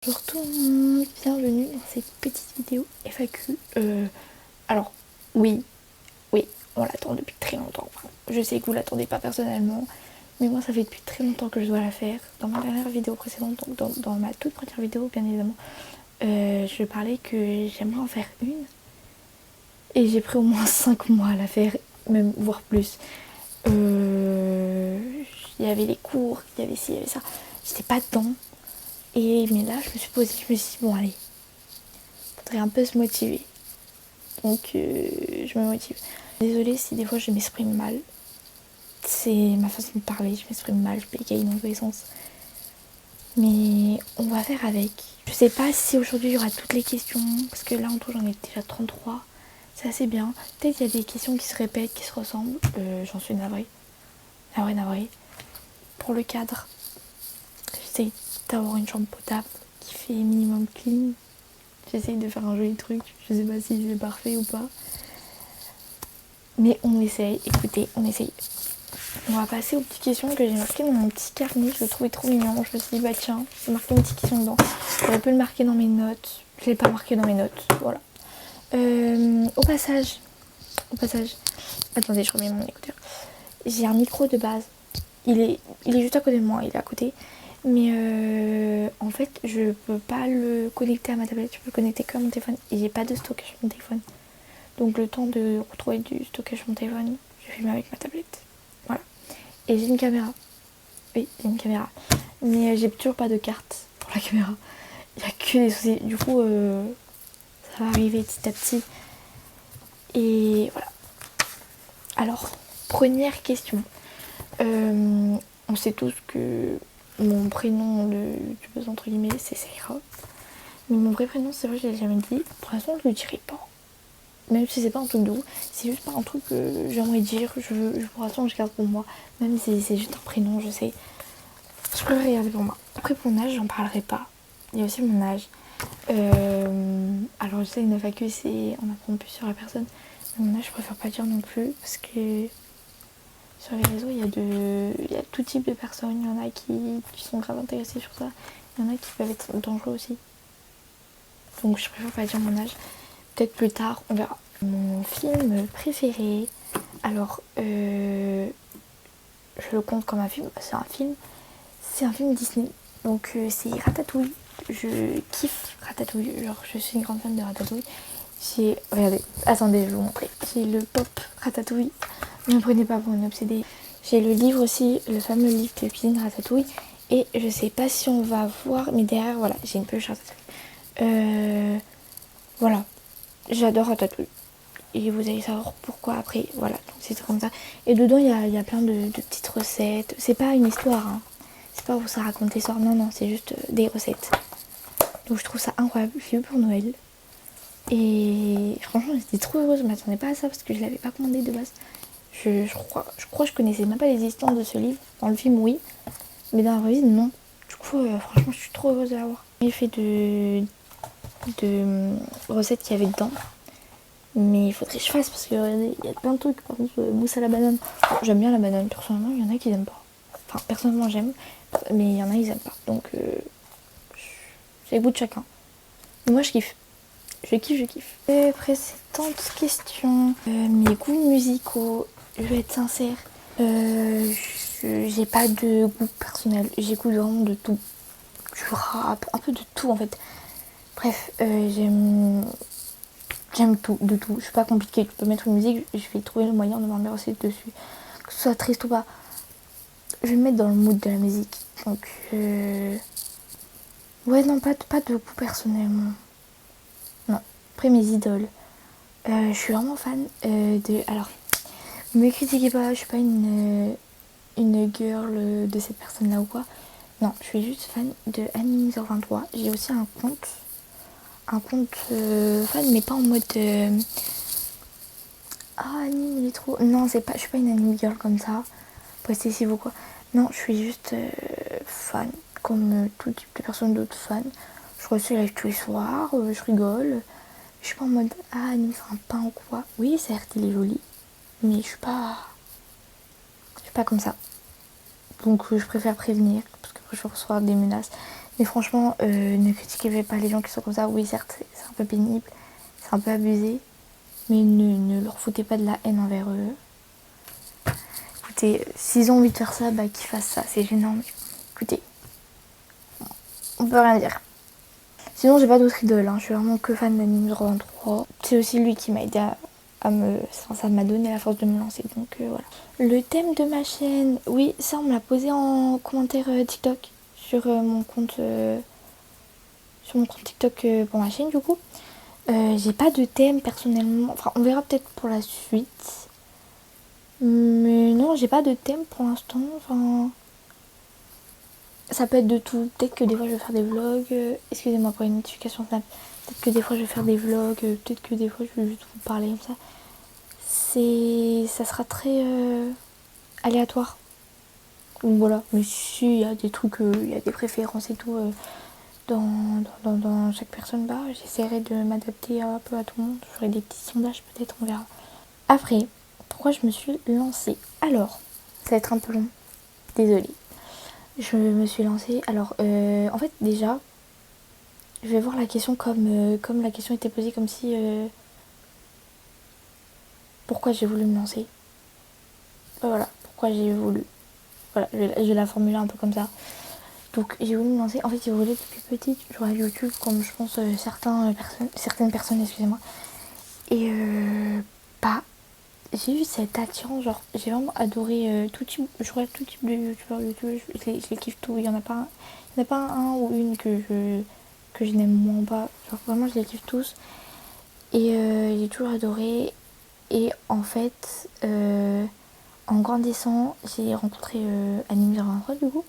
Bonjour tout le monde, bienvenue dans cette petite vidéo FAQ. Alors, oui, on l'attend depuis très longtemps. Enfin, je sais que vous l'attendez pas personnellement, mais moi ça fait depuis très longtemps que je dois la faire. Dans ma dernière vidéo précédente, donc dans ma toute première vidéo bien évidemment, je parlais que j'aimerais en faire une. Et j'ai pris au moins 5 mois à la faire, même voire plus. Il y avait les cours, il y avait ci, il y avait ça. J'étais pas dedans. Mais là, je me suis posée, je me suis dit, bon allez, faudrait un peu se motiver. Donc, je me motive. Désolée si des fois je m'exprime mal. C'est ma façon de parler, je m'exprime mal, je bégaye dans tous les sens. Mais on va faire avec. Je sais pas si aujourd'hui il y aura toutes les questions, parce que là en tout j'en ai déjà 33. C'est assez bien. Peut-être qu'il y a des questions qui se répètent, qui se ressemblent. J'en suis navrée. Navrée. Pour le cadre, j'essaye d'avoir une chambre potable qui fait minimum clean. J'essaye de faire un joli truc. Je sais pas si c'est parfait ou pas. Mais on essaye. Écoutez, on essaye. On va passer aux petites questions que j'ai marquées dans mon petit carnet. Je le trouvais trop mignon. Je me suis dit, bah tiens, j'ai marqué une petite question dedans. J'aurais pu le marquer dans mes notes. Je l'ai pas marqué dans mes notes. Voilà. Au passage. Attendez, je remets mon écouteur. J'ai un micro de base. Il est juste à côté de moi. Il est à côté. Mais en fait, je peux pas le connecter à ma tablette. Je peux le connecter que à mon téléphone. Et j'ai pas de stockage sur mon téléphone. Donc le temps de retrouver du stockage sur mon téléphone, je filme avec ma tablette. Voilà. Et j'ai une caméra. Oui, j'ai une caméra. Mais j'ai toujours pas de carte pour la caméra. Il n'y a que des soucis. Du coup, ça va arriver petit à petit. Et voilà. Alors, première question. On sait tous que mon prénom du buzz entre guillemets, c'est Seira. Mais mon vrai prénom, c'est vrai, je l'ai jamais dit. Pour l'instant, je le dirai pas. Même si c'est pas un truc de ouf, c'est juste pas un truc que j'aimerais dire. Pour l'instant, je garde pour moi. Même si c'est juste un prénom, je sais. Je préfère regarder pour moi. Après, pour mon âge, j'en parlerai pas. Il y a aussi mon âge. Alors, je sais, une FAQ, c'est on apprend plus sur la personne. Mais mon âge, je préfère pas dire non plus. Parce que sur les réseaux, il y a tout type de personnes. Il y en a qui sont grave intéressés sur ça. Il y en a qui peuvent être dangereux aussi. Donc, je préfère pas dire mon âge. Peut-être plus tard, on verra. Mon film préféré. Alors, je le compte comme un film. C'est un film Disney. Donc, c'est Ratatouille. Je kiffe Ratatouille. Genre, je suis une grande fan de Ratatouille. Regardez, attendez, je vais vous montrer. J'ai le pop Ratatouille. Ne me prenez pas pour une obsédée. J'ai le livre aussi, le fameux livre de cuisine Ratatouille. Et je sais pas si on va voir, mais derrière, voilà, j'ai une peluche Ratatouille. Voilà, j'adore Ratatouille. Et vous allez savoir pourquoi après. Voilà, donc c'est comme ça. Et dedans, il y a plein de petites recettes. C'est pas une histoire, hein. C'est pas où ça raconte l'histoire. Non, c'est juste des recettes. Donc je trouve ça incroyable. Je l'ai eu pour Noël. Et franchement, j'étais trop heureuse. Je m'attendais pas à ça parce que je l'avais pas commandé de base. Je crois que je connaissais même pas l'existence de ce livre. Dans le film, oui. Mais dans la vraie vie, non. Du coup, franchement, je suis trop heureuse de l'avoir. J'ai fait de recettes qu'il y avait dedans. Mais il faudrait que je fasse parce qu'il y a plein de trucs. Par exemple, mousse à la banane. Bon, j'aime bien la banane, personnellement, il y en a qui n'aiment pas. Enfin, personnellement, j'aime. Mais il y en a, ils n'aiment pas. Donc, c'est le goût de chacun. Mais moi, je kiffe. Je kiffe. Précédente question. Mes goûts musicaux, je vais être sincère. J'ai pas de goût personnel. J'écoute vraiment de tout. Du rap, un peu de tout en fait. Bref, j'aime tout, de tout. Je suis pas compliquée. Tu peux mettre une musique, je vais trouver le moyen de m'ambiancer dessus. Que ce soit triste ou pas. Je vais me mettre dans le mood de la musique. Donc, ouais, non, pas de goût personnellement. Non. Après, mes idoles. Je suis vraiment fan de. Alors, ne me critiquez pas, je suis pas une girl de cette personne-là ou quoi. Non, je suis juste fan de Annie23. J'ai aussi un compte. Fan, mais pas en mode. Ah, Annie, il est trop. Non, je suis pas une Annie girl comme ça. Possessive ou quoi. Non, je suis juste fan. Comme tout type de personne d'autres fans. Je reçois ses live tous les soirs, je rigole. Je suis pas en mode ah, Annie, c'est un pain ou quoi. Oui, certes, il est joli. Mais je suis pas comme ça. Donc je préfère prévenir parce que je reçois des menaces. Mais franchement, ne critiquez pas les gens qui sont comme ça. Oui, certes, c'est un peu pénible, c'est un peu abusé, mais ne leur foutez pas de la haine envers eux. Écoutez, s'ils ont envie de faire ça, bah qu'ils fassent ça, c'est gênant. Mais écoutez, on peut rien dire. Sinon, j'ai pas d'autres idoles, hein. Je suis vraiment que fan d'Anime 23. C'est aussi lui qui m'a aidé ça m'a donné la force de me lancer, donc voilà. Le thème de ma chaîne, oui, ça on me l'a posé en commentaire TikTok sur mon compte TikTok pour ma chaîne du coup. J'ai pas de thème personnellement, enfin on verra peut-être pour la suite. Mais non, j'ai pas de thème pour l'instant, enfin... Ça peut être de tout. Peut-être que des fois je vais faire des vlogs. Excusez-moi pour une notification Snap. Peut-être que des fois je vais faire des vlogs. Peut-être que des fois je vais juste vous parler comme ça. Ça sera très aléatoire. Donc voilà. Mais si il y a des trucs, il y a des préférences et tout dans chaque personne, bah j'essaierai de m'adapter un peu à tout le monde. Je ferai des petits sondages peut-être, on verra. Après, pourquoi je me suis lancée? Alors, ça va être un peu long. Désolée. Je me suis lancée. Alors, en fait, déjà, je vais voir la question comme la question était posée, comme si... pourquoi j'ai voulu me lancer. Voilà, pourquoi j'ai voulu. Voilà, je vais la formuler un peu comme ça. Donc, j'ai voulu me lancer. En fait, j'ai voulu depuis petite jouer à YouTube, comme je pense certaines personnes, excusez-moi. Et bah, j'ai eu cette attirance, genre, j'ai vraiment adoré tout type, je regarde tout type de youtubeurs, je les kiffe tout. Il y en a pas un ou une que je n'aime moins pas. Genre, vraiment, je les kiffe tous. Et j'ai toujours adoré. Et en fait, en grandissant, j'ai rencontré Anime 23 du coup.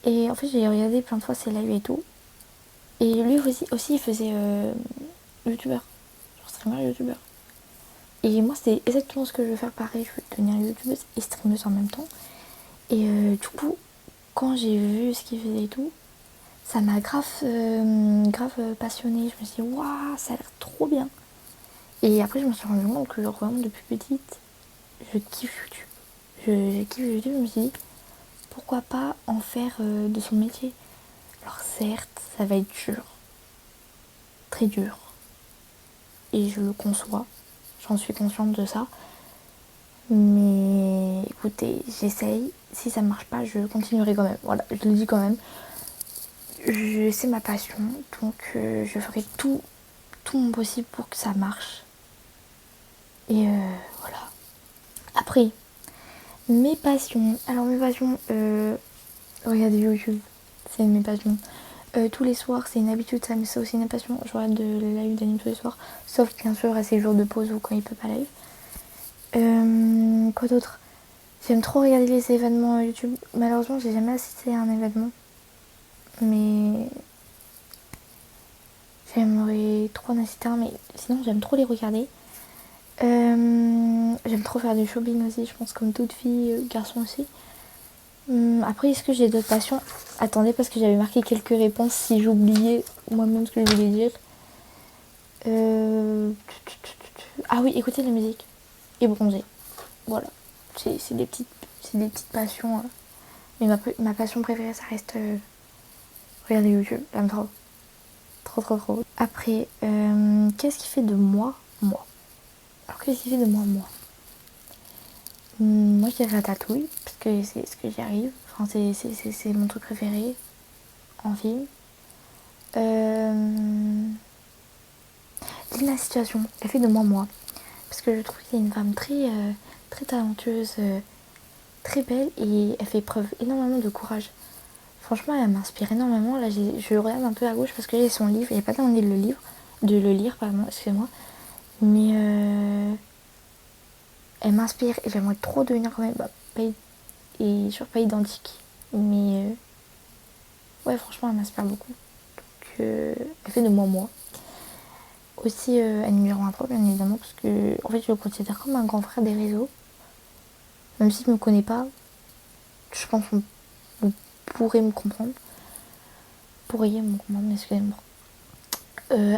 Et en fait, j'ai regardé plein de fois ses lives et tout. Et lui aussi il faisait youtubeur, genre streamer youtubeur. Et moi, c'était exactement ce que je veux faire pareil. Je veux devenir youtubeuse et streameuse en même temps. Et du coup, quand j'ai vu ce qu'il faisait et tout, ça m'a grave passionnée. Je me suis dit, waouh, ça a l'air trop bien. Et après, je me suis rendu compte que, genre, vraiment, depuis petite, je kiffe YouTube. Je kiffe YouTube, je me suis dit, pourquoi pas en faire de son métier. Alors certes, ça va être dur, très dur, et je le conçois, j'en suis consciente de ça. Mais écoutez, j'essaye, si ça marche pas, je continuerai quand même. Voilà, je le dis quand même. C'est ma passion, donc je ferai tout mon possible pour que ça marche. Et voilà. Après, mes passions. Alors mes passions, regarder YouTube, c'est une de mes passions. Tous les soirs, c'est une habitude, ça, mais c'est aussi une passion. Je regarde de live d'anime tous les soirs, sauf bien sûr à ces jours de pause ou quand il peut pas live. Quoi d'autre? J'aime trop regarder les événements YouTube. Malheureusement, j'ai jamais assisté à un événement, mais j'aimerais trop en assister un. Mais sinon, j'aime trop les regarder. J'aime trop faire du shopping aussi, je pense, comme toute fille, garçon aussi. Après, est-ce que j'ai d'autres passions? Attendez, parce que j'avais marqué quelques réponses si j'oubliais moi-même ce que je voulais dire. Ah oui, écouter de la musique et bronzer. Voilà, c'est des petites passions. Mais ma passion préférée, ça reste regarder YouTube. J'aime trop. Trop, trop, trop. Après, qu'est-ce qui fait de moi, moi? Alors, qu'est-ce qui fait de moi, moi? Moi, je dirais Ratatouille, parce que c'est ce que j'y arrive. Enfin, c'est mon truc préféré en film. Lina Situation, elle fait de moi, moi. Parce que je trouve que c'est une femme très talentueuse, très belle, et elle fait preuve énormément de courage. Franchement, elle m'inspire énormément. Là, je regarde un peu à gauche parce que j'ai son livre. J'ai pas terminé de le lire, pardon, excusez-moi. Mais elle m'inspire et j'aimerais trop devenir quand même, et sur pas identique. Mais ouais, franchement, elle m'inspire beaucoup. Donc, elle fait de moi, moi. Aussi, elle numéro 1 bien évidemment, parce que en fait, je le considère comme un grand frère des réseaux. Même s'il ne me connaît pas, je pense qu'on vous pourrez me comprendre. Pourriez me comprendre, excusez-moi.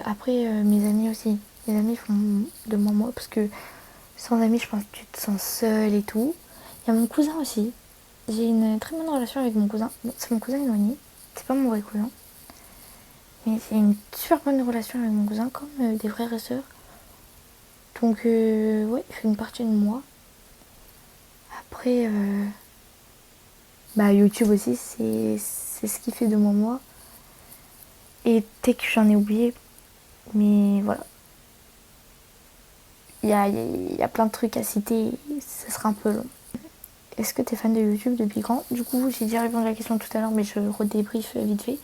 Après, mes amis aussi. Mes amis font de moi, moi, parce que sans amis, je pense que tu te sens seule et tout. Il y a mon cousin aussi. J'ai une très bonne relation avec mon cousin. Bon, c'est mon cousin éloigné. C'est pas mon vrai cousin. Mais j'ai une super bonne relation avec mon cousin, comme des frères et sœurs. Donc, ouais, il fait une partie de moi. Après, YouTube aussi, c'est ce qui fait de moi. Et peut-être que j'en ai oublié, mais voilà. Il y a plein de trucs à citer, ça sera un peu long. Est-ce que tu es fan de YouTube depuis quand? Du coup, j'ai déjà répondu à la question tout à l'heure, mais je redébriefe vite fait.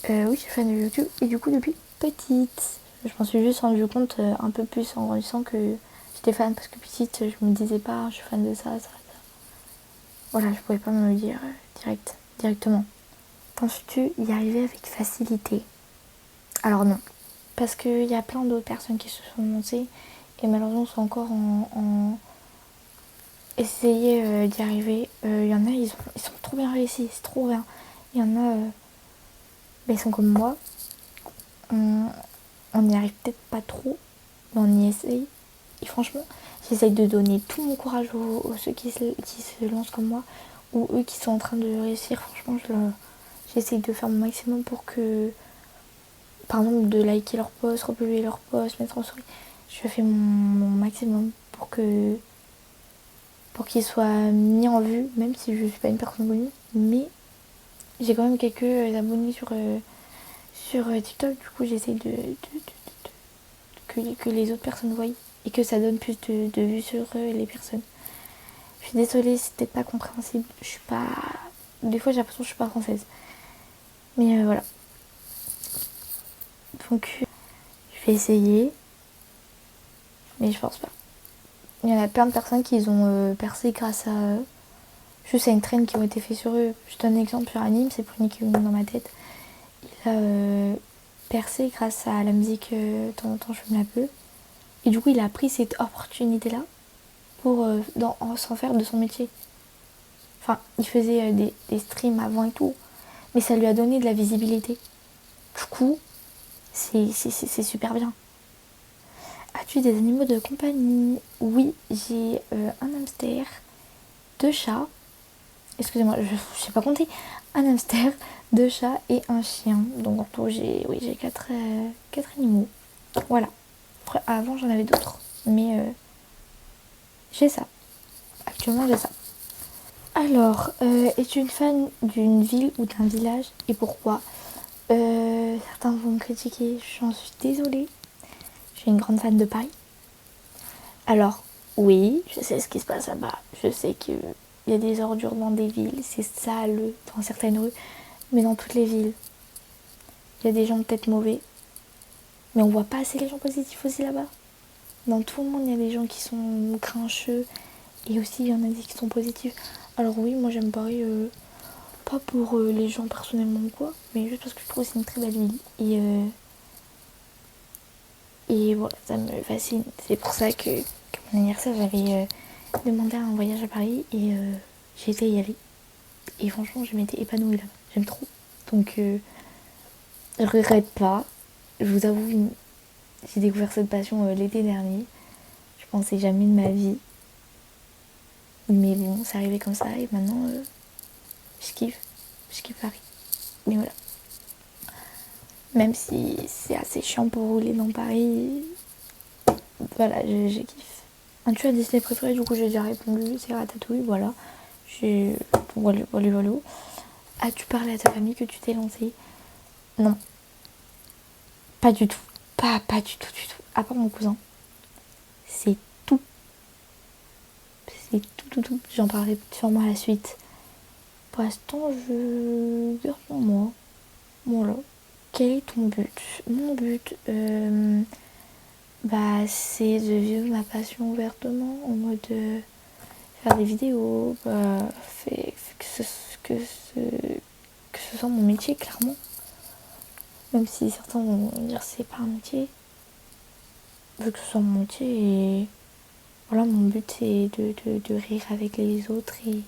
Oui, je suis fan de YouTube, et du coup, depuis petite. Je m'en suis juste rendu compte un peu plus en grandissant que j'étais fan, parce que petite, je me disais pas, je suis fan de ça. Voilà, je pouvais pas me le dire directement. Penses-tu y arriver avec facilité? Alors non, parce qu'il y a plein d'autres personnes qui se sont lancées, et malheureusement, sont encore en essayer d'y arriver. Il y en a, ils sont trop bien réussis, c'est trop bien. Il y en a, ils sont comme moi. On n'y arrive peut-être pas trop, mais on y essaye. Et franchement, j'essaye de donner tout mon courage aux ceux qui se lancent comme moi, ou eux qui sont en train de réussir. Franchement, j'essaye de faire mon maximum pour que, par exemple, de liker leurs posts, republier leurs posts, mettre en story. Je fais mon maximum pour qu'ils soient mis en vue, même si je suis pas une personne connue. Mais j'ai quand même quelques abonnés sur TikTok. Du coup, j'essaye que les autres personnes voient et que ça donne plus de vues sur les personnes. Je suis désolée, c'est peut-être pas compréhensible. Je suis pas. Des fois, j'ai l'impression que je suis pas française. Mais voilà. Donc, je vais essayer. Mais je pense pas. Il y en a plein de personnes qui ont percé grâce à juste à une traîne qui ont été faits sur eux. Je donne un exemple sur Anime, c'est le premier qui vient dans ma tête. Il a percé grâce à la musique de temps en temps je me la peux. Et du coup, il a pris cette opportunité-là pour s'en faire de son métier. Enfin, il faisait des streams avant et tout, mais ça lui a donné de la visibilité. Du coup, c'est super bien. As-tu des animaux de compagnie? Oui, j'ai un hamster, deux chats, excusez-moi, je sais pas compter, un hamster, deux chats et un chien. Donc en tout, j'ai quatre animaux. Voilà. Après, avant, j'en avais d'autres, mais j'ai ça. Actuellement, j'ai ça. Alors, es-tu une fan d'une ville ou d'un village et pourquoi? Certains vont me critiquer, j'en suis désolée. Je suis une grande fan de Paris. Alors, oui, je sais ce qui se passe là-bas. Je sais qu'il y a des ordures dans des villes, c'est sale dans certaines rues, mais dans toutes les villes, il y a des gens peut-être mauvais, mais on voit pas assez les gens positifs aussi là-bas. Dans tout le monde, il y a des gens qui sont grincheux et aussi il y en a des qui sont positifs. Alors oui, moi j'aime Paris, pas pour les gens personnellement ou quoi, mais juste parce que je trouve que c'est une très belle ville. Et voilà, ça me fascine. C'est pour ça que mon anniversaire, j'avais demandé un voyage à Paris et j'ai été y aller. Et franchement, je m'étais épanouie là. J'aime trop. Donc, je regrette pas. Je vous avoue, j'ai découvert cette passion l'été dernier. Je pensais jamais de ma vie. Mais bon, c'est arrivé comme ça et maintenant, je kiffe. Je kiffe Paris. Mais voilà. Même si c'est assez chiant pour rouler dans Paris, voilà, je kiffe. Un tueur Disney préféré, du coup, j'ai déjà répondu, c'est Ratatouille, voilà. Voilà. As-tu parlé à ta famille que tu t'es lancée? Non, pas du tout. Pas du tout. À part mon cousin. C'est tout. C'est tout. J'en parlerai sûrement à la suite. Pour l'instant, je garde pour moi. Voilà. Quel est ton but? Mon but, c'est de vivre ma passion ouvertement, en mode faire des vidéos, que ce soit mon métier, clairement. Même si certains vont dire que c'est pas un métier. Vu que ce soit mon métier, et voilà, mon but c'est de rire avec les autres et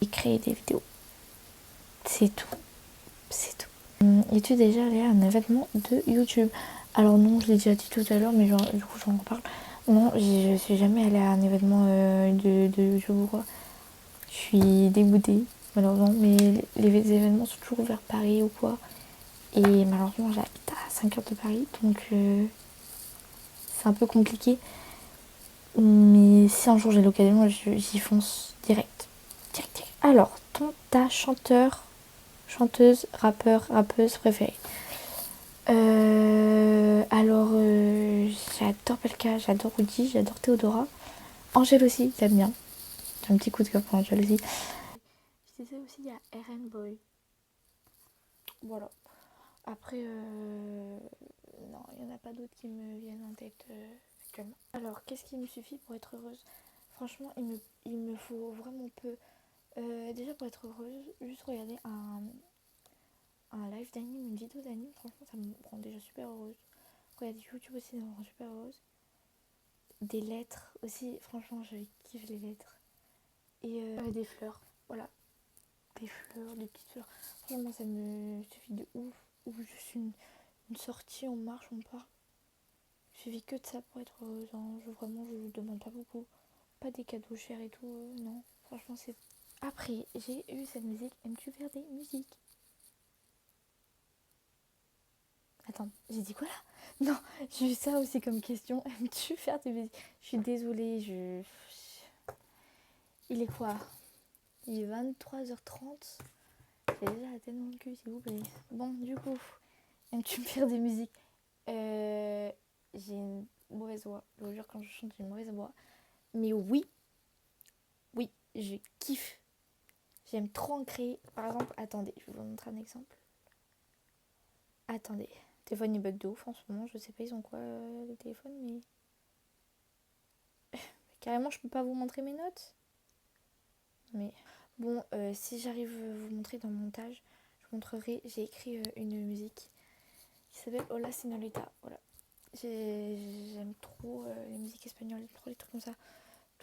créer des vidéos. C'est tout. Es-tu déjà allé à un événement de YouTube? Alors non, je l'ai déjà dit tout à l'heure, mais du coup j'en reparle. Non, je suis jamais allée à un événement de YouTube ou quoi. Je suis dégoûtée, malheureusement, mais les événements sont toujours vers Paris ou quoi. Et malheureusement, j'habite à 5 heures de Paris, donc c'est un peu compliqué. Mais si un jour j'ai l'occasion, j'y fonce direct. Direct, direct. Alors, ta chanteur, chanteuse, rappeur, rappeuse préférée. J'adore Pelka, j'adore Woody, j'adore Théodora. Angèle aussi, j'aime bien. J'ai un petit coup de cœur pour Angèle aussi. Je disais aussi, il y a RN Boy. Voilà. Après, non, il n'y en a pas d'autres qui me viennent en tête actuellement. Alors, qu'est-ce qui me suffit pour être heureuse? Franchement, il me faut vraiment peu. Déjà, pour être heureuse, juste regarder un live d'anime, une vidéo d'anime, franchement, ça me rend déjà super heureuse. Regarder YouTube aussi, ça me rend super heureuse. Des lettres aussi, franchement, je kiffe les lettres. Et des fleurs, voilà. Des fleurs, des petites fleurs. Franchement, ça me suffit de ouf. Ou juste une sortie, on marche, on part. Il suffit que de ça pour être heureuse. Hein. Vraiment, je ne demande pas beaucoup. Pas des cadeaux chers et tout. Non, franchement, c'est. Après, j'ai eu cette musique. Aimes-tu faire des musiques? Attends, j'ai dit quoi là? Non, j'ai eu ça aussi comme question. Aimes-tu faire des musiques? Je suis désolée, Il est quoi? Il est 23h30. J'ai déjà la tête dans le cul, s'il vous plaît. Bon, du coup, aimes-tu faire des musiques? J'ai une mauvaise voix. Je vous jure, quand je chante, j'ai une mauvaise voix. Mais oui, oui, je kiffe. J'aime trop en créer. Par exemple, attendez, je vais vous montrer un exemple. Attendez, le téléphone il bug de ouf en ce moment. Je sais pas, ils ont quoi les téléphones, mais. Carrément, je peux pas vous montrer mes notes. Mais bon, si j'arrive à vous montrer dans le montage, je vous montrerai. J'ai écrit une musique qui s'appelle Hola Señorita. Voilà. J'aime trop les musiques espagnoles, j'aime trop les trucs comme ça.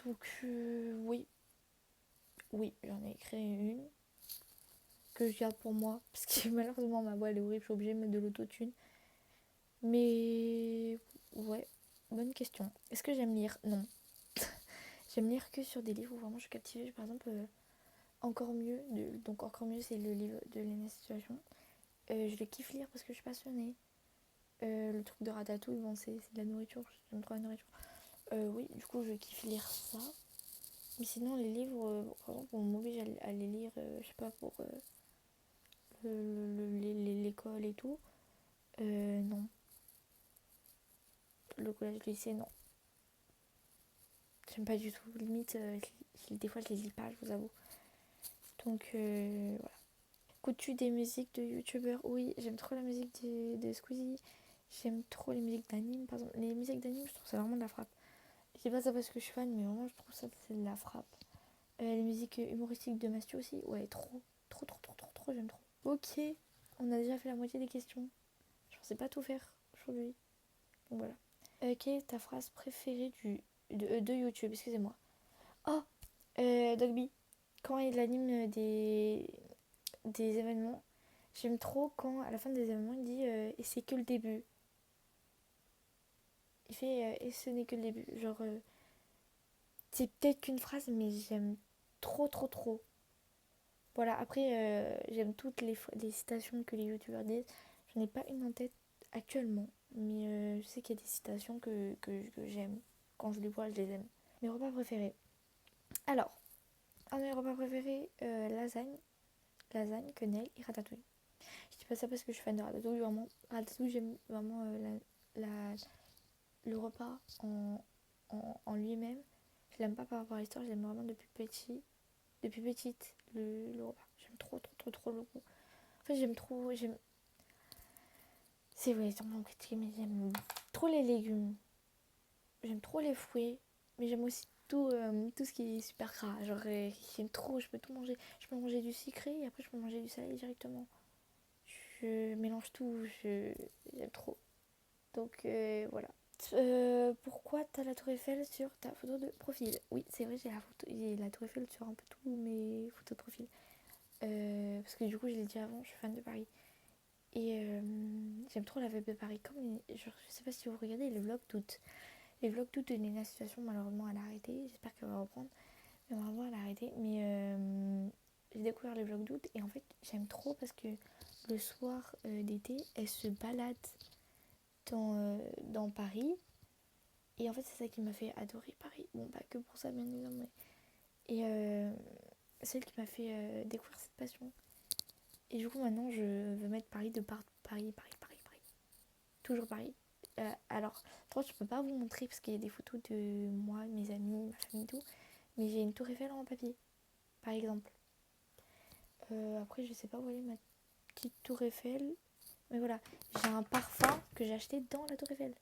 Donc oui, oui, j'en ai écrit une que je garde pour moi parce que malheureusement ma voix elle est horrible, je suis obligée de mettre de l'autotune. Mais ouais, bonne question. Est-ce que j'aime lire? Non. J'aime lire que sur des livres où vraiment je suis captivée. Par exemple, Encore mieux, donc Encore mieux c'est le livre de Léna Situation. Je le kiffe lire parce que je suis passionnée. Le truc de Ratatouille, bon c'est de la nourriture, j'aime trop la nourriture. Oui, du coup je kiffe lire ça. Mais sinon les livres, par exemple on m'oblige à les lire, je sais pas, pour l'école et tout. Non. Le collège, le lycée, non. J'aime pas du tout. Limite, des fois, je les lis pas, je vous avoue. Donc, voilà. Écoutes-tu des musiques de youtubeurs? Oui, j'aime trop la musique de Squeezie. J'aime trop les musiques d'anime. Par exemple, les musiques d'anime, je trouve ça vraiment de la frappe. Je dis pas ça parce que je suis fan, mais vraiment, je trouve ça c'est de la frappe. Les musiques humoristiques de Mastio aussi, ouais, trop. Trop, trop, trop, trop, trop, j'aime trop. Ok, on a déjà fait la moitié des questions. Je pensais pas tout faire aujourd'hui. Donc voilà. Quelle est ta phrase préférée de YouTube? Excusez-moi. Oh, Dogby. Quand il anime des événements, j'aime trop quand, à la fin des événements, il dit et c'est que le début. Il fait et ce n'est que le début. Genre, c'est peut-être qu'une phrase, mais j'aime trop, trop, trop. Voilà, après, j'aime toutes les citations que les youtubeurs disent. J'en ai pas une en tête actuellement, mais je sais qu'il y a des citations que j'aime. Quand je les vois, je les aime. Mes repas préférés. Alors, un de mes repas préférés, lasagne, quenelle et ratatouille. Je dis pas ça parce que je suis fan de ratatouille, vraiment. Ratatouille, j'aime vraiment le repas en lui-même. Je l'aime pas par rapport à l'histoire, je l'aime vraiment depuis petite, le repas. J'aime trop, trop, trop, trop le goût. En fait, c'est vrai, c'est vraiment critique, mais j'aime trop les légumes. J'aime trop les fruits, mais j'aime aussi tout ce qui est super gras. Genre, j'aime trop, je peux tout manger. Je peux manger du sucré et après je peux manger du salé directement. Je mélange tout, j'aime trop. Donc voilà. Pourquoi t'as la tour Eiffel sur ta photo de profil? Oui, c'est vrai, j'ai la tour Eiffel sur un peu tous mes photos de profil. Parce que du coup, je l'ai dit avant, je suis fan de Paris. Et j'aime trop la vibe de Paris. Genre, je sais pas si vous regardez les vlogs d'août. Les vlogs d'août de Nena Situation, malheureusement, elle a arrêté. J'espère qu'elle va reprendre. Mais malheureusement, elle a arrêté. Mais j'ai découvert les vlogs d'août et en fait j'aime trop parce que le soir d'été, elle se balade dans Paris. Et en fait c'est ça qui m'a fait adorer Paris. Bon, pas que pour ça bien évidemment. Et celle qui m'a fait découvrir cette passion. Et du coup maintenant je veux mettre Paris de partout. Paris, Paris, Paris, Paris. Toujours Paris. Alors, toi je peux pas vous montrer parce qu'il y a des photos de moi, mes amis, ma famille et tout. Mais j'ai une tour Eiffel en papier, par exemple. Après je sais pas où elle est ma petite tour Eiffel. Mais voilà, j'ai un parfum que j'ai acheté dans la tour Eiffel.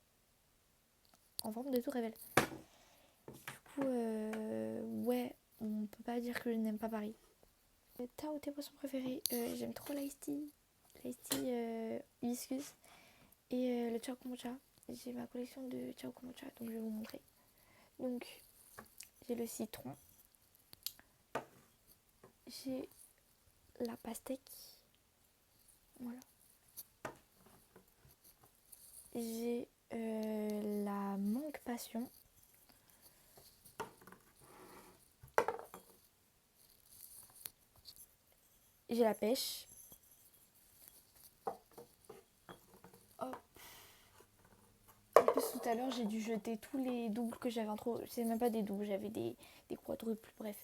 En forme de tour Eiffel. Du coup, ouais, on peut pas dire que je n'aime pas Paris. Ta ou tes boissons préférées? J'aime trop l'ice tea. L'ice tea hibiscus. Et le chao kombucha. J'ai ma collection de chao kombucha, donc je vais vous montrer. Donc, j'ai le citron. J'ai la pastèque. Voilà. J'ai la mangue passion. J'ai la pêche. Hop. En plus, tout à l'heure, j'ai dû jeter tous les doubles que j'avais en trop. C'est même pas des doubles, j'avais des quadruples, bref.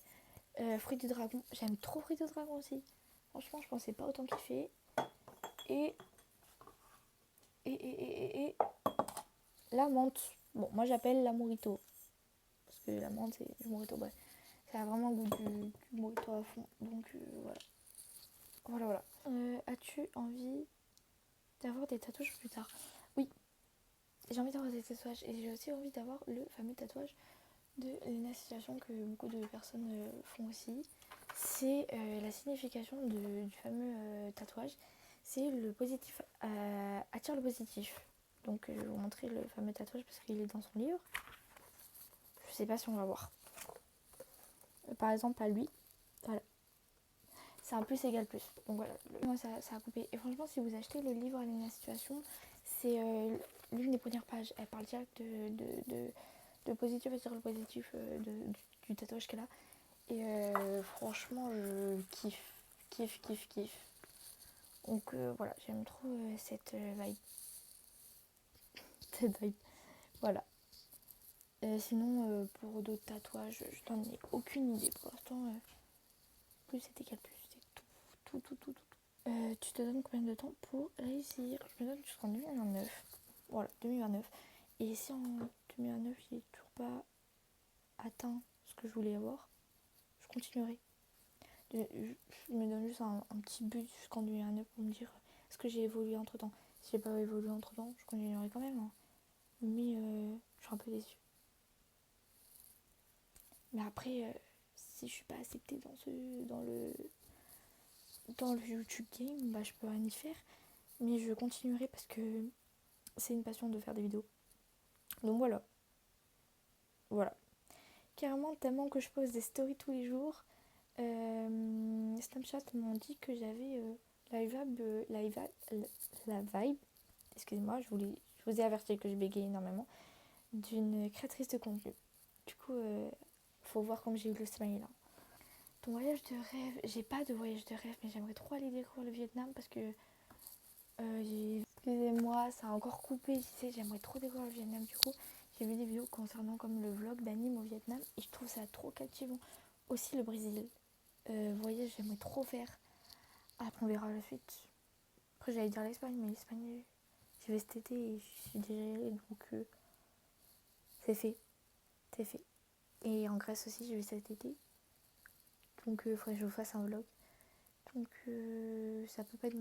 Fruits du dragon. J'aime trop fruits du dragon aussi. Franchement, je pensais pas autant kiffer. Et. Et la menthe. Bon, moi j'appelle la morito. Parce que la menthe, c'est du morito, bref. Ça a vraiment le goût du morito à fond. Donc voilà. Voilà, voilà. As-tu envie d'avoir des tatouages plus tard? Oui, j'ai envie d'avoir des tatouages. Et j'ai aussi envie d'avoir le fameux tatouage de Lena Situation que beaucoup de personnes font aussi. C'est la signification du fameux tatouage. C'est le positif attire le positif. Donc je vais vous montrer le fameux tatouage parce qu'il est dans son livre. Je sais pas si on va voir. Par exemple à lui, voilà. C'est un plus égal plus. Donc voilà, moi ça a coupé. Et franchement, si vous achetez le livre Lena Situation, c'est l'une des premières pages. Elle parle direct de positif attire le positif du tatouage qu'elle a. Et franchement, je kiffe, kiffe, kiffe, kiffe. Donc voilà, j'aime trop cette vibe. Cette vibe. Voilà. Sinon, pour d'autres tatouages, je n'en ai aucune idée. Pour l'instant, plus c'était qu'à plus. C'était tout. Tu te donnes combien de temps pour réussir? Je me donne jusqu'en 2029. Voilà, 2029. Et si en 2029, j'ai toujours pas atteint ce que je voulais avoir, je continuerai. Je me donne juste un petit but jusqu'en 2009 pour me dire est-ce que j'ai évolué entre temps. Si j'ai pas évolué entre temps, je continuerai quand même. Hein. Mais je suis un peu déçue. Mais après, si je suis pas acceptée dans le YouTube game, bah je peux rien y faire. Mais je continuerai parce que c'est une passion de faire des vidéos. Donc voilà. Voilà. Carrément, tellement que je pose des stories tous les jours. Snapchat m'ont dit que j'avais la vibe, excusez-moi, je vous ai averti que je bégayais énormément, d'une créatrice de contenu. Du coup, faut voir comme j'ai eu le smile là. Ton voyage de rêve, j'ai pas de voyage de rêve, mais j'aimerais trop aller découvrir le Vietnam parce que excusez-moi, ça a encore coupé, je sais, j'aimerais trop découvrir le Vietnam. Du coup, j'ai vu des vidéos concernant comme le vlog d'Anime au Vietnam et je trouve ça trop captivant. Aussi le Brésil. Voyage, j'aimerais trop faire. Après, on verra la suite. Après, j'allais dire l'Espagne, mais l'Espagne, j'y vais cet été et je suis déjà allée, donc c'est fait. C'est fait. Et en Grèce aussi, j'y vais cet été. Donc, il faudrait que je vous fasse un vlog. Donc, ça peut pas être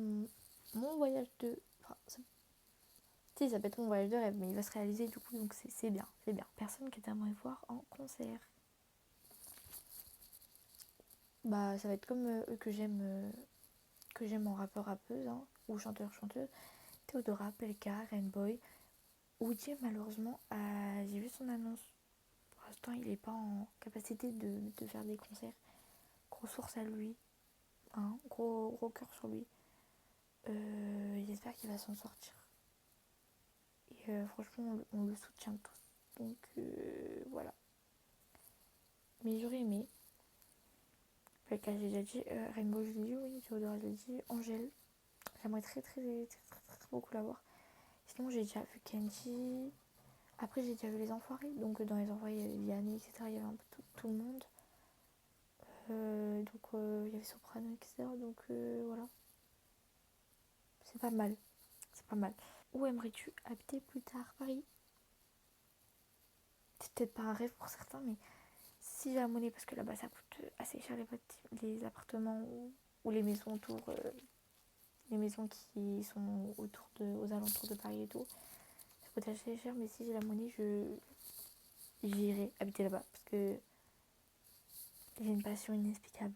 mon voyage de. Enfin, si, ça peut être mon voyage de rêve, mais il va se réaliser du coup, donc c'est bien, c'est bien. Personne que t'aimerais voir en concert. Bah, ça va être comme eux que j'aime en rappeur rappeuse, hein, ou chanteur chanteuse. Théodora, Pelka, Rainbow. Woody, malheureusement, j'ai vu son annonce. Pour l'instant, il n'est pas en capacité de faire des concerts. Grosse force à lui. Hein, gros cœur sur lui. J'espère qu'il va s'en sortir. Et franchement, on le soutient tous. Donc voilà. Mais j'aurais aimé. Pelka, j'ai déjà dit. Rainbow, je l'ai dit, oui. Théodora, je l'ai dit. Angèle, j'aimerais très beaucoup la voir. Sinon, j'ai déjà vu Kenji. Après, j'ai déjà vu Les Enfoirés. Donc, dans Les Enfoirés, il y avait Vianney, etc. Il y avait un peu tout le monde. Il y avait Soprano, etc. Donc, voilà. C'est pas mal. C'est pas mal. Où aimerais-tu habiter plus tard? Paris? C'est peut-être pas un rêve pour certains, mais si j'ai la monnaie, parce que là-bas ça coûte assez cher les appartements ou les maisons autour, les maisons qui sont aux alentours de Paris et tout, ça coûte assez cher, mais si j'ai la monnaie, j'irai habiter là-bas parce que j'ai une passion inexplicable.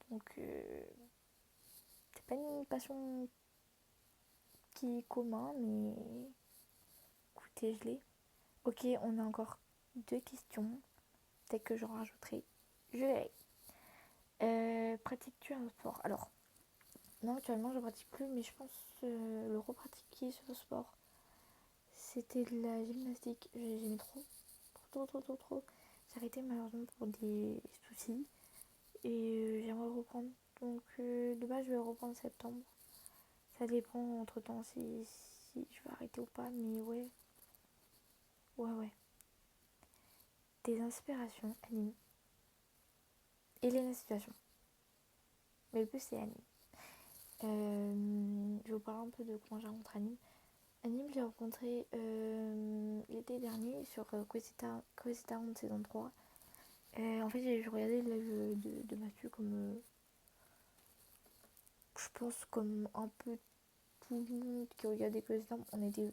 Donc c'est pas une passion qui est commune, mais écoutez, je l'ai. Ok, on a encore 2 questions. Peut-être que j'en rajouterai. Je verrai. Pratiques-tu un sport? Alors, non, actuellement je pratique plus, mais je pense le repratiquer ce sport. C'était de la gymnastique. J'aimais trop. Trop. J'ai arrêté malheureusement pour des soucis. Et j'aimerais reprendre. Donc de base je vais reprendre en septembre. Ça dépend entre temps si je vais arrêter ou pas. Mais ouais. Ouais. Des inspirations anime. Et Situation. Mais le plus c'est anime. Je vais vous parler un peu de comment j'ai rencontré Anime. Anime, j'ai rencontré l'été dernier sur Crazy Town saison 3. En fait, j'ai regardé le live de Mathieu comme, je pense, comme un peu tout le monde qui regardait Crazy Town. On était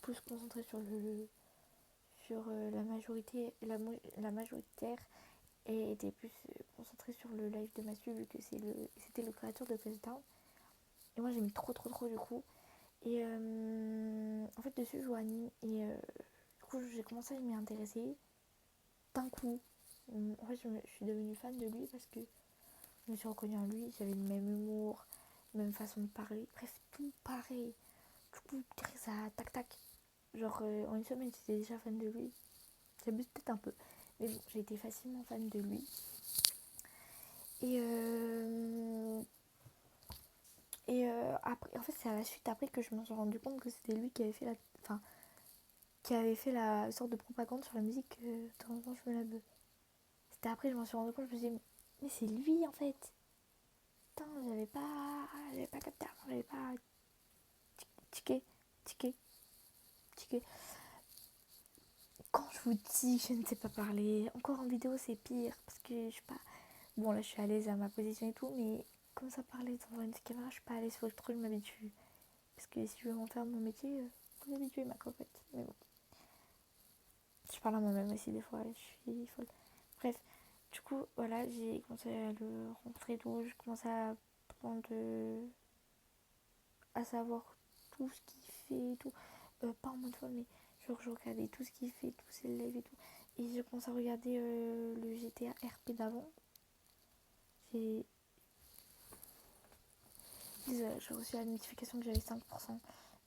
plus concentrés sur la majorité, la majoritaire, et était plus concentré sur le live de Mathieu vu que c'était le créateur de Crazy Town. Et moi, j'aimais trop du coup. Et en fait, dessus, je joue à Anime. Et du coup, j'ai commencé à m'y intéresser d'un coup. En fait, je suis devenue fan de lui parce que je me suis reconnue en lui. J'avais le même humour, même façon de parler. Bref, tout pareil. Du coup, ça tac tac. Genre, en une semaine, j'étais déjà fan de lui. J'abuse peut-être un peu. Mais bon, j'ai été facilement fan de lui. Et, après, en fait, c'est à la suite après que je me suis rendu compte que c'était lui qui avait fait qui avait fait la sorte de propagande sur la musique de temps en temps je me la beuh. C'était après que je m'en suis rendu compte, je me suis dit, mais c'est lui en fait. Putain, j'avais pas capté, j'avais pas tiqué, tiqué, tiqué. Quand je vous dis que je ne sais pas parler, encore en vidéo c'est pire parce que je sais pas. Bon là je suis à l'aise à ma position et tout, mais comme ça parler devant une caméra, je suis pas à l'aise, faut que je m'habitue. Parce que si je veux en faire mon métier, faut m'habituer ma cocotte. Mais bon, je parle à moi-même aussi des fois, je suis folle. Bref, du coup, voilà, j'ai commencé à le rencontrer et tout, je commençais à savoir tout ce qu'il fait et tout. Pas en mode folle, mais genre je regardais tout ce qu'il fait, tous ses lives et tout. Et j'ai commencé à regarder le GTA RP d'avant. J'ai j'ai reçu la notification que j'avais 5%.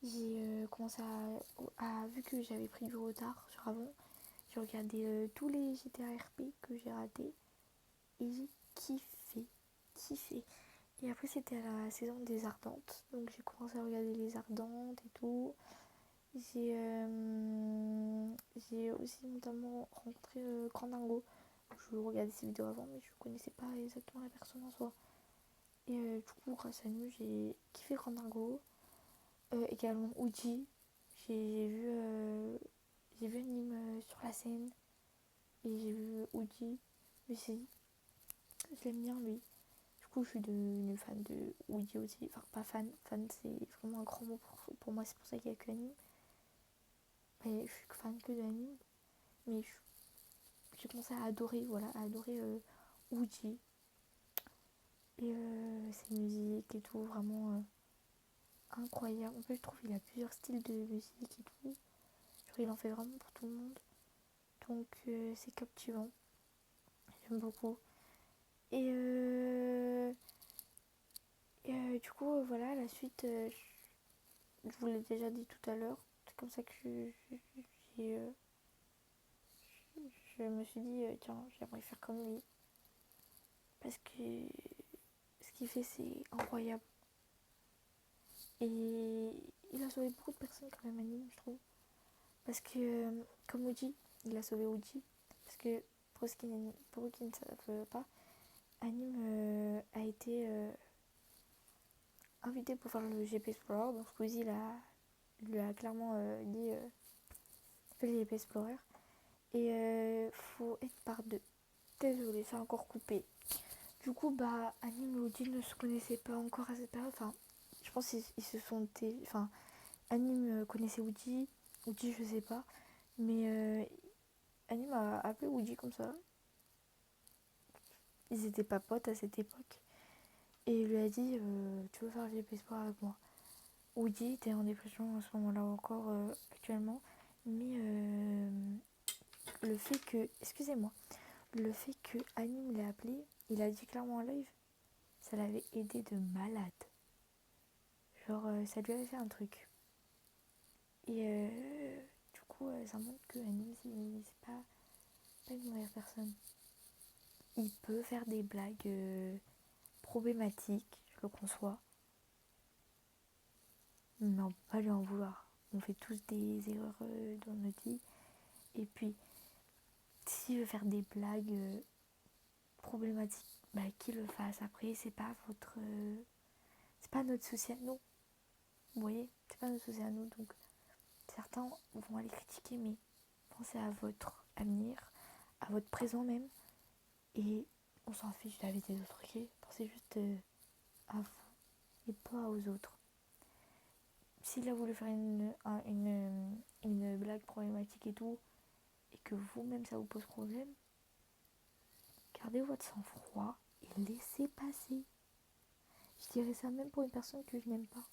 J'ai commencé vu que j'avais pris du retard sur avant, j'ai regardé tous les GTA RP que j'ai ratés et j'ai kiffé. Et après c'était la saison des Ardentes, donc j'ai commencé à regarder les Ardentes et tout. J'ai aussi notamment rencontré Grand Dingo. Je regardais ses vidéos avant, mais je connaissais pas exactement la personne en soi. Et du coup, grâce à nous, j'ai kiffé Grand Dingo. Également Uji. J'ai vu Anime sur la scène et j'ai vu Uji. Mais si, je l'aime bien lui. Du coup, je suis devenue fan de Uji aussi. Enfin, pas fan, fan c'est vraiment un grand mot pour moi, c'est pour ça qu'il n'y a que Anime. Mais je suis fan que de Anime. Mais j'ai commencé à adorer, voilà, à adorer Uji. Et ses musiques et tout, vraiment incroyable. En plus, je trouve qu'il a plusieurs styles de musique et tout. Genre, il en fait vraiment pour tout le monde. Donc, c'est captivant. J'aime beaucoup. Et, du coup, voilà, la suite, je vous l'ai déjà dit tout à l'heure. C'est comme ça que j'ai, je me suis dit, tiens, j'aimerais faire comme lui. parce que ce qu'il fait c'est incroyable. Et il a sauvé beaucoup de personnes quand même, Anime, je trouve. Parce que, comme Uji, il a sauvé Uji. Parce que, pour eux qui ne savent pas, Anime a été invité pour faire le GP Explorer. Donc Squeezie lui a clairement dit fais le GP Explorer. Et faut être par deux. Désolée, c'est encore coupé. Du coup, bah, Anime et Uji ne se connaissaient pas encore à cette période. Enfin, je pense qu'ils se sont... Enfin, Anime connaissait Uji. Uji, je sais pas. Mais Anime a appelé Uji comme ça. Ils étaient pas potes à cette époque. Et il lui a dit tu veux faire le GP Sport avec moi. Uji était en dépression à ce moment-là encore actuellement. Mais le fait que... Excusez-moi. Le fait que Anime l'ait appelé, il a dit clairement en live, ça l'avait aidé de malade. Genre, ça lui avait fait un truc. Et du coup, ça montre que Anime, c'est pas une mauvaise personne. Il peut faire des blagues problématiques, je le conçois. Mais on peut pas lui en vouloir. On fait tous des erreurs dans notre vie. Et puis, s'il veut faire des blagues problématiques, bah, qu'il le fasse. Après, c'est pas votre... c'est pas notre souci à nous. Vous voyez, c'est pas notre souci à nous. Donc, certains vont aller critiquer, mais pensez à votre avenir, à votre présent même. Et on s'en fiche de la vie des autres, ok? Pensez juste à vous et pas aux autres. S'il a voulu faire une blague problématique et tout, et que vous-même ça vous pose problème, gardez votre sang-froid et laissez passer. Je dirais ça même pour une personne que je n'aime pas.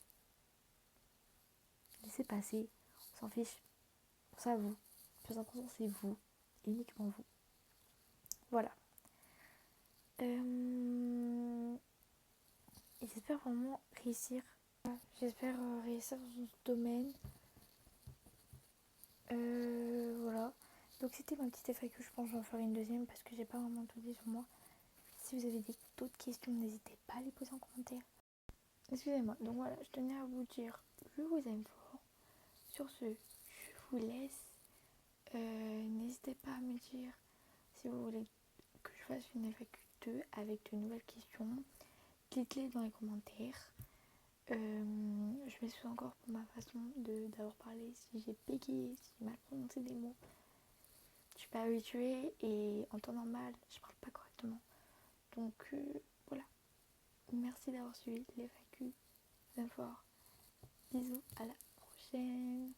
Laissez passer, on s'en fiche. Pensez à vous. Le plus important c'est vous, et uniquement vous. Voilà. Et j'espère vraiment réussir. J'espère réussir dans ce domaine. Voilà. Donc c'était ma petite FAQ. Je pense que je vais en faire une deuxième parce que j'ai pas vraiment tout dit sur moi. Si vous avez d'autres questions, n'hésitez pas à les poser en commentaire. Excusez-moi. Donc voilà, je tenais à vous dire, je vous aime fort. Sur ce, je vous laisse. N'hésitez pas à me dire si vous voulez que je fasse une FAQ 2 avec de nouvelles questions. Dites-les dans les commentaires. Je m'excuse encore pour ma façon d'avoir parlé. Si j'ai bégayé, si j'ai mal prononcé des mots. Je suis pas habituée et en temps normal, je parle pas correctement. Donc voilà. Merci d'avoir suivi les FAQ. Bien fort. Bisous, à la prochaine.